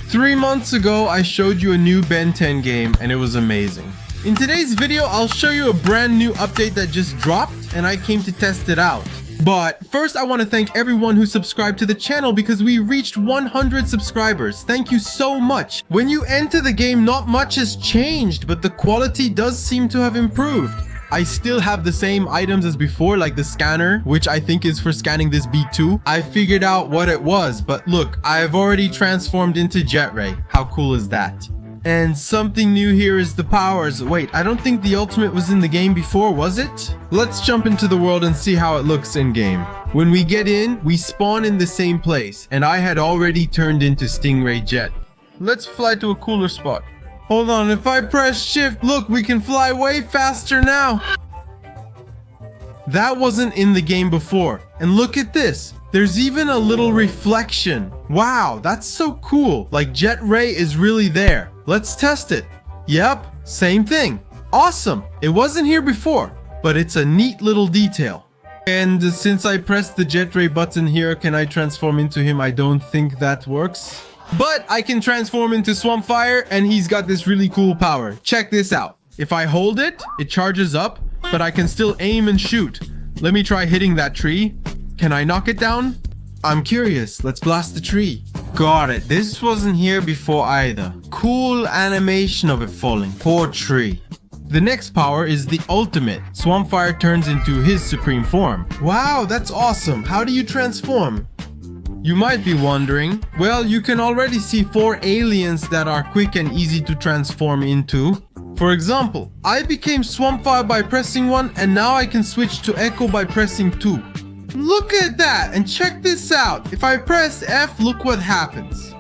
3 months ago, I showed you a new Ben 10 game and it was amazing. In today's video, I'll show you a brand new update that just dropped and I came to test it out. But first, I want to thank everyone who subscribed to the channel because we reached 100 subscribers. Thank you so much. When you enter the game, not much has changed, but the quality does seem to have improved. I still have the same items as before, like the scanner, which I think is for scanning this B2. I figured out what it was, but look, I've already transformed into Jet Ray. How cool is that? And something new here is the powers. Wait, I don't think the ultimate was in the game before, was it? Let's jump into the world and see how it looks in game. When we get in, we spawn in the same place, and I had already turned into Stingray Jet. Let's fly to a cooler spot. Hold on, if I press shift, look, we can fly way faster now. That wasn't in the game before. And look at this. There's even a little reflection. Wow, that's so cool. Like Jet Ray is really there. Let's test it. Yep, same thing. Awesome. It wasn't here before, but it's a neat little detail. And since I pressed the Jet Ray button here, can I transform into him? I don't think that works. But I can transform into Swampfire and he's got this really cool power. Check this out. If I hold it, it charges up, but I can still aim and shoot. Let me try hitting that tree. Can I knock it down? I'm curious. Let's blast the tree. Got it. This wasn't here before either. Cool animation of it falling. Poor tree. The next power is the ultimate. Swampfire turns into his supreme form. Wow, that's awesome. How do you transform? You might be wondering. Well, you can already see 4 aliens that are quick and easy to transform into. For example, I became Swampfire by pressing 1 and now I can switch to Echo by pressing 2. Look at that, and check this out. If I press F, look what happens.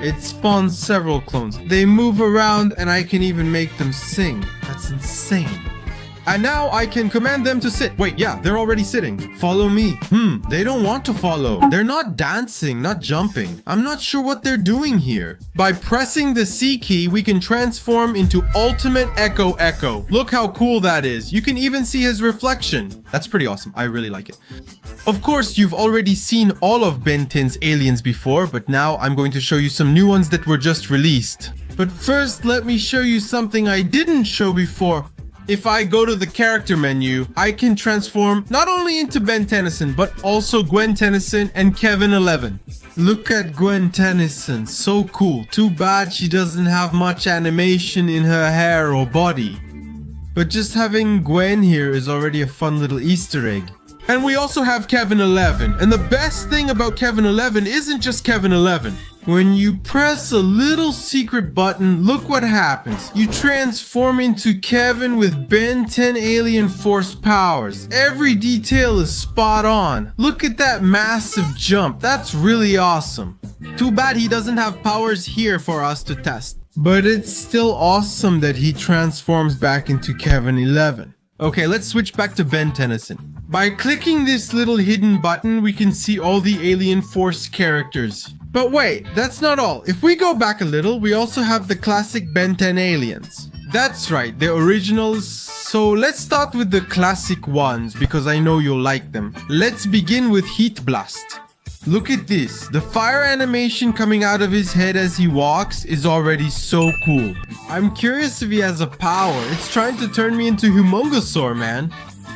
It spawns several clones. They move around and I can even make them sing. That's insane. And now I can command them to sit. Wait, yeah, they're already sitting. Follow me. They don't want to follow. They're not dancing, not jumping. I'm not sure what they're doing here. By pressing the C key, we can transform into Ultimate Echo Echo. Look how cool that is. You can even see his reflection. That's pretty awesome. I really like it. Of course, you've already seen all of Ben 10's aliens before, but now I'm going to show you some new ones that were just released. But first, let me show you something I didn't show before. If I go to the character menu, I can transform not only into Ben Tennyson, but also Gwen Tennyson and Kevin 11. Look at Gwen Tennyson, so cool. Too bad she doesn't have much animation in her hair or body. But just having Gwen here is already a fun little Easter egg. And we also have Kevin 11. And the best thing about Kevin 11 isn't just Kevin 11. When you press a little secret button, look what happens. You transform into Kevin with Ben 10 alien force powers. Every detail is spot on. Look at that massive jump. That's really awesome. Too bad he doesn't have powers here for us to test. But it's still awesome that he transforms back into Kevin 11. Okay, let's switch back to Ben Tennyson. By clicking this little hidden button, we can see all the alien force characters. But wait, that's not all. If we go back a little, we also have the classic Ben 10 aliens. That's right, the originals. So let's start with the classic ones because I know you'll like them. Let's begin with Heat Blast. Look at this. The fire animation coming out of his head as he walks is already so cool. I'm curious if he has a power. It's trying to turn me into Humongosaur, man.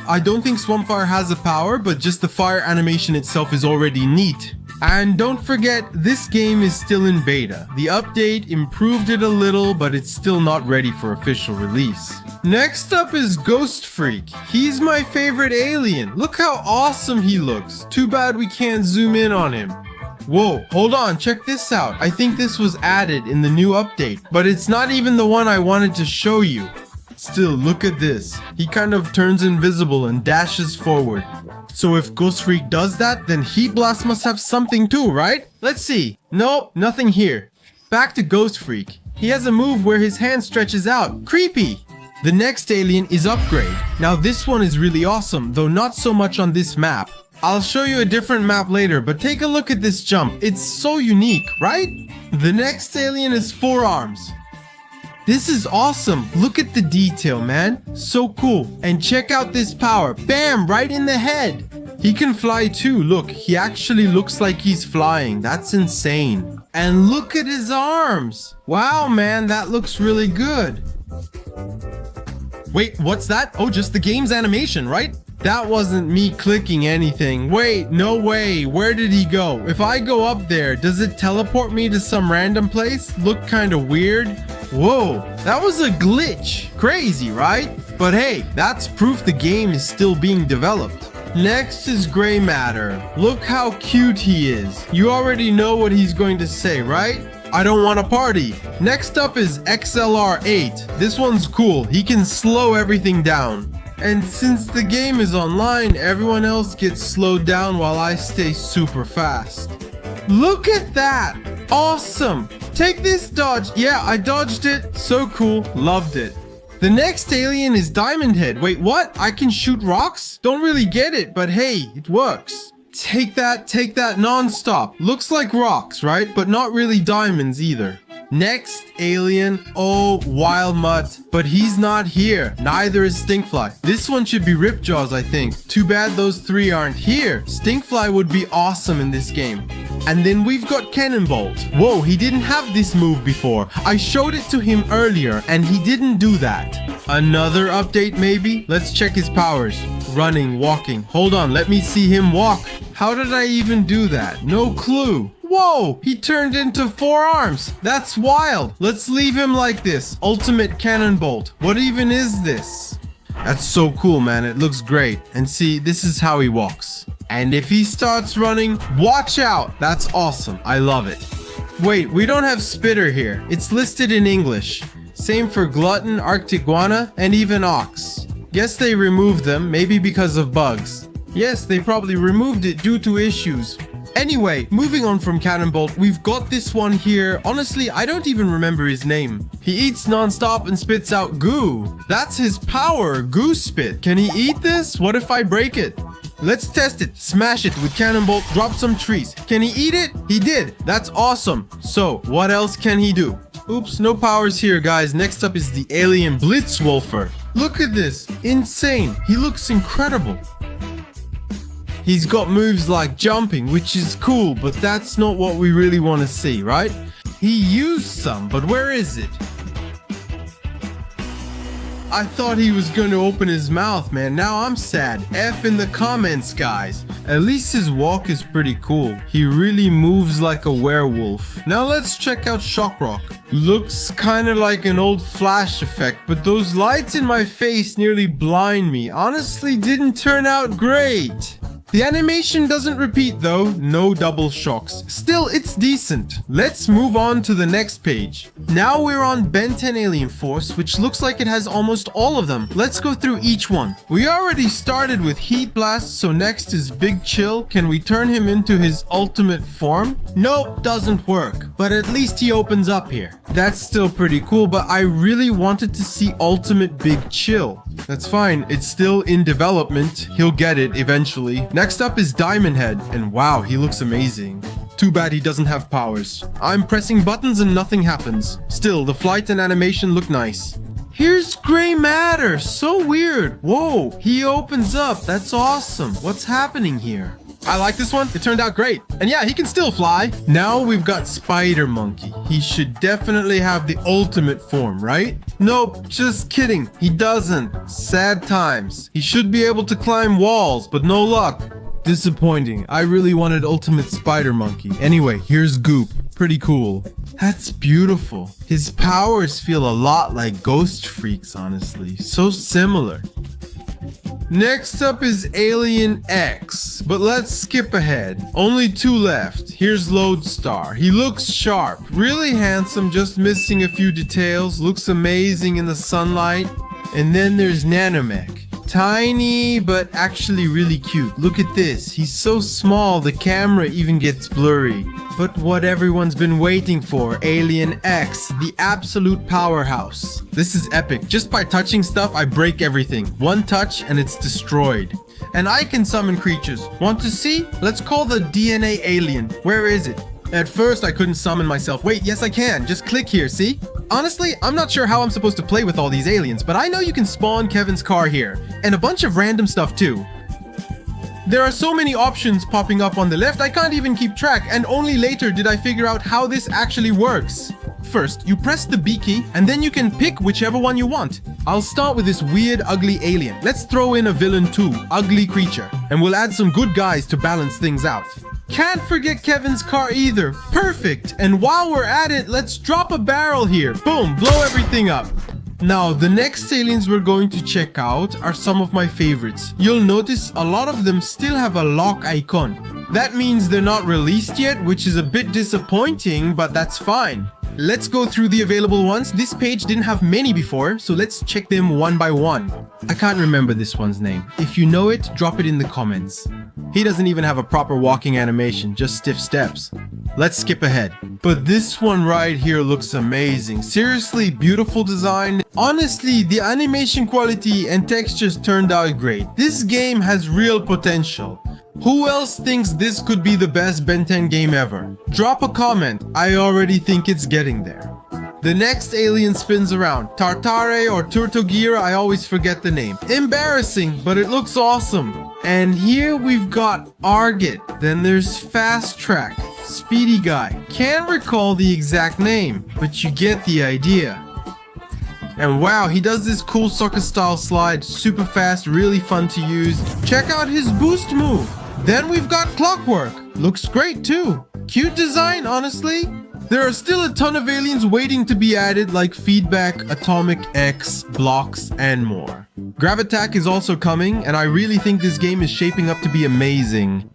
I don't think Swampfire has a power, but just the fire animation itself is already neat. And don't forget, this game is still in beta. The update improved it a little, but it's still not ready for official release. Next up is Ghost Freak. He's my favorite alien. Look how awesome he looks. Too bad we can't zoom in on him. Whoa, hold on, check this out. I think this was added in the new update, but it's not even the one I wanted to show you. Still, look at this. He kind of turns invisible and dashes forward. So if Ghost Freak does that, then Heat Blast must have something too, right? Let's see. Nope, nothing here. Back to Ghost Freak. He has a move where his hand stretches out. Creepy! The next alien is Upgrade. Now this one is really awesome, though not so much on this map. I'll show you a different map later, but take a look at this jump. It's so unique, right? The next alien is Four Arms. This is awesome. Look at the detail, man. So cool. And check out this power. Bam! Right in the head. He can fly too. Look, he actually looks like he's flying. That's insane. And look at his arms. Wow, man, that looks really good. Wait, what's that? Oh, just the game's animation, right? That wasn't me clicking anything. Wait, no way. Where did he go? If I go up there, does it teleport me to some random place? Look kind of weird. Whoa, that was a glitch. Crazy, right? But hey, that's proof the game is still being developed. Next is Gray Matter. Look how cute he is. You already know what he's going to say, right? I don't want to party. Next up is XLR8. This one's cool. He can slow everything down. And since the game is online, everyone else gets slowed down while I stay super fast. Look at that! Awesome! Take this dodge. Yeah, I dodged it. So cool. Loved it. The next alien is Diamond Head. Wait, what? I can shoot rocks? Don't really get it, but hey, it works. Take that non-stop. Looks like rocks, right? But not really diamonds either. Next alien, oh, Wild Mutt, but he's not here. Neither is Stinkfly. This one should be Ripjaws, I think. Too bad those three aren't here. Stinkfly would be awesome in this game. And then we've got Cannonbolt. Whoa, he didn't have this move before. I showed it to him earlier and he didn't do that. Another update maybe? Let's check his powers. Running, walking. Hold on, let me see him walk. How did I even do that? No clue. Whoa, he turned into 4 arms. That's wild. Let's leave him like this. Ultimate Cannonbolt. What even is this? That's so cool, man. It looks great. And see, this is how he walks. And if he starts running, watch out. That's awesome. I love it. Wait, we don't have Spitter here. It's listed in English. Same for Glutton, Arctiguana, and even Ox. Guess they removed them, maybe because of bugs. Yes, they probably removed it due to issues. Anyway, moving on from Cannonbolt, we've got this one here. Honestly, I don't even remember his name. He eats non-stop and spits out goo. That's his power, goo spit. Can he eat this? What if I break it? Let's test it. Smash it with Cannonbolt, drop some trees. Can he eat it? He did. That's awesome. So, what else can he do? Oops, no powers here, guys. Next up is the alien Blitzwolfer. Look at this. Insane. He looks incredible. He's got moves like jumping, which is cool, but that's not what we really want to see, right? He used some, but where is it? I thought he was going to open his mouth, man. Now I'm sad. F in the comments, guys. At least his walk is pretty cool. He really moves like a werewolf. Now let's check out Shockrock. Looks kind of like an old Flash effect, but those lights in my face nearly blind me. Honestly, didn't turn out great. The animation doesn't repeat though, no double shocks. Still, it's decent. Let's move on to the next page. Now we're on Ben 10 Alien Force, which looks like it has almost all of them. Let's go through each one. We already started with Heat Blast, so next is Big Chill. Can we turn him into his ultimate form? Nope, doesn't work. But at least he opens up here. That's still pretty cool, but I really wanted to see Ultimate Big Chill. That's fine, it's still in development. He'll get it eventually. Next up is Diamond Head, and wow, he looks amazing. Too bad he doesn't have powers. I'm pressing buttons and nothing happens. Still, the flight and animation look nice. Here's Gray Matter, so weird. Whoa, he opens up, that's awesome. What's happening here? I like this one, it turned out great. And yeah, he can still fly. Now we've got Spider Monkey. He should definitely have the ultimate form, right? Nope, just kidding. He doesn't. Sad times. He should be able to climb walls, but no luck. Disappointing. I really wanted Ultimate Spider Monkey. Anyway, here's Goop. Pretty cool. That's beautiful. His powers feel a lot like Ghost Freak's, honestly. So similar. Next up is Alien X, but let's skip ahead. Only 2 left. Here's Lodestar. He looks sharp, really handsome, just missing a few details. Looks amazing in the sunlight. And then there's Nanomech. Tiny, but actually really cute. Look at this. He's so small, the camera even gets blurry. But what everyone's been waiting for, Alien X, the absolute powerhouse. This is epic. Just by touching stuff, I break everything. One touch and it's destroyed. And I can summon creatures. Want to see? Let's call the DNA alien. Where is it? At first, I couldn't summon myself. Wait, yes I can. Just click here, see? Honestly, I'm not sure how I'm supposed to play with all these aliens, but I know you can spawn Kevin's car here. And a bunch of random stuff too. There are so many options popping up on the left, I can't even keep track, and only later did I figure out how this actually works. First, you press the B key, and then you can pick whichever one you want. I'll start with this weird, ugly alien. Let's throw in a villain too, ugly creature, and we'll add some good guys to balance things out. Can't forget Kevin's car either. Perfect! And while we're at it, let's drop a barrel here. Boom, blow everything up. Now, the next aliens we're going to check out are some of my favorites. You'll notice a lot of them still have a lock icon. That means they're not released yet, which is a bit disappointing, but that's fine. Let's go through the available ones. This page didn't have many before, so let's check them one by one. I can't remember this one's name. If you know it, drop it in the comments. He doesn't even have a proper walking animation, just stiff steps. Let's skip ahead. But this one right here looks amazing. Seriously, beautiful design. Honestly, the animation quality and textures turned out great. This game has real potential. Who else thinks this could be the best Ben 10 game ever? Drop a comment, I already think it's getting there. The next alien spins around. Tartare or Turtogira, I always forget the name. Embarrassing, but it looks awesome. And here we've got Argit. Then there's Fast Track, Speedy Guy. Can't recall the exact name, but you get the idea. And wow, he does this cool soccer style slide, super fast, really fun to use. Check out his boost move. Then we've got Clockwork. Looks great too. Cute design, honestly. There are still a ton of aliens waiting to be added like Feedback, Atomic X, Blocks, and more. Gravitac is also coming, and I really think this game is shaping up to be amazing.